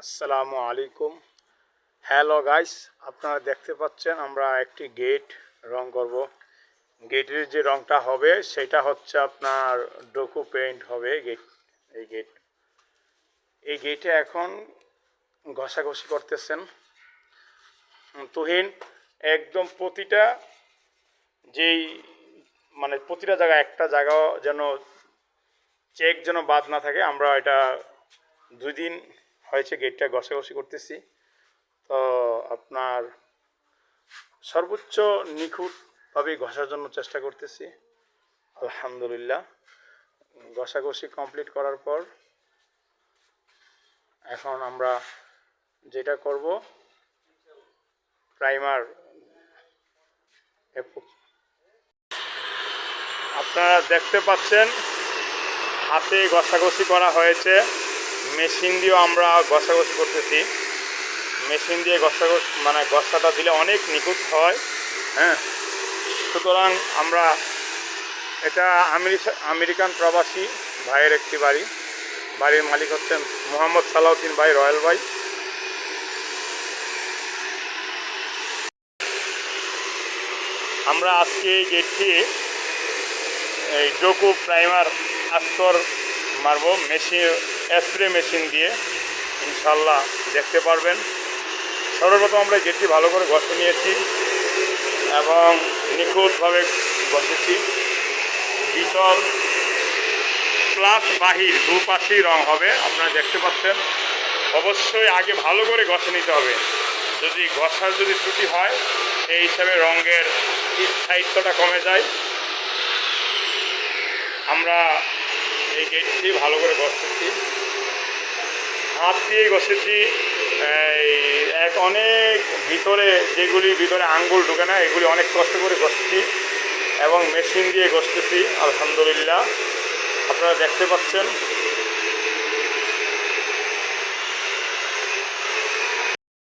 আসসালামু আলাইকুম। Hello guys, আপনারা দেখতে পাচ্ছেন আমরা একটি গেট রং করব। গেটের যে রংটা হবে সেটা হচ্ছে আপনার ডোকো পেইন্ট হবে। এই গেটে এখন ঘষাঘষি করতেছেন তুহিন। একদম প্রতিটা যেই প্রতিটা জায়গায় একটা জায়গা যেন চেক যেন বাদ না থাকে। আমরা এটা 2 দিন হয়েছে গেটটা ঘষাঘষি করতেছি। তো আপনার সর্বোচ্চ নিখুঁতভাবে ঘষার জন্য চেষ্টা করতেছি। আলহামদুলিল্লাহ, ঘষাঘষি কমপ্লিট করার পর এখন আমরা যেটা করব, প্রাইমার। আপনারা দেখতে পাচ্ছেন হাতে ঘষাঘষি করা হয়েছে, মেশিন দিয়েও আমরা ঘষাঘষি করতেছি। মেশিন দিয়ে ঘষাটা দিলে অনেক নিখুঁত হয়। হ্যাঁ, সুতরাং আমরা এটা আমেরিকান প্রবাসী ভাইয়ের একটি বাড়ির মালিক হচ্ছেন মোহাম্মদ সালাউদ্দিন ভাই, রয়্যাল ভাই। আমরা আজকে এই গেটটি এই ডোকো প্রাইমার আস্তর মারব স্প্রে মেশিন দিয়ে, ইনশাল্লাহ দেখতে পারবেন। সর্বপ্রথম আমরা গেটটি ভালো করে ঘষে নিয়েছি এবং নিখুঁতভাবে ঘষেছি। ভিতর প্লাস বাহির দুপাশেই রং হবে, আপনারা দেখতে পাচ্ছেন। অবশ্যই আগে ভালো করে ঘষে নিতে হবে। ঘষার যদি ত্রুটি হয় সেই হিসাবে রঙের স্থায়িত্বটা কমে যায়। আমরা এই গেটটি ভালো করে ঘষতেছি, হাত দিয়ে ঘষেছি। অনেক যেগুলি ভিতরে আঙ্গুল ঢুকে না, এগুলি অনেক কষ্ট করে ঘষছি এবং মেশিন দিয়ে ঘষতেছি। আলহামদুলিল্লাহ, আপনারা দেখতে পাচ্ছেন।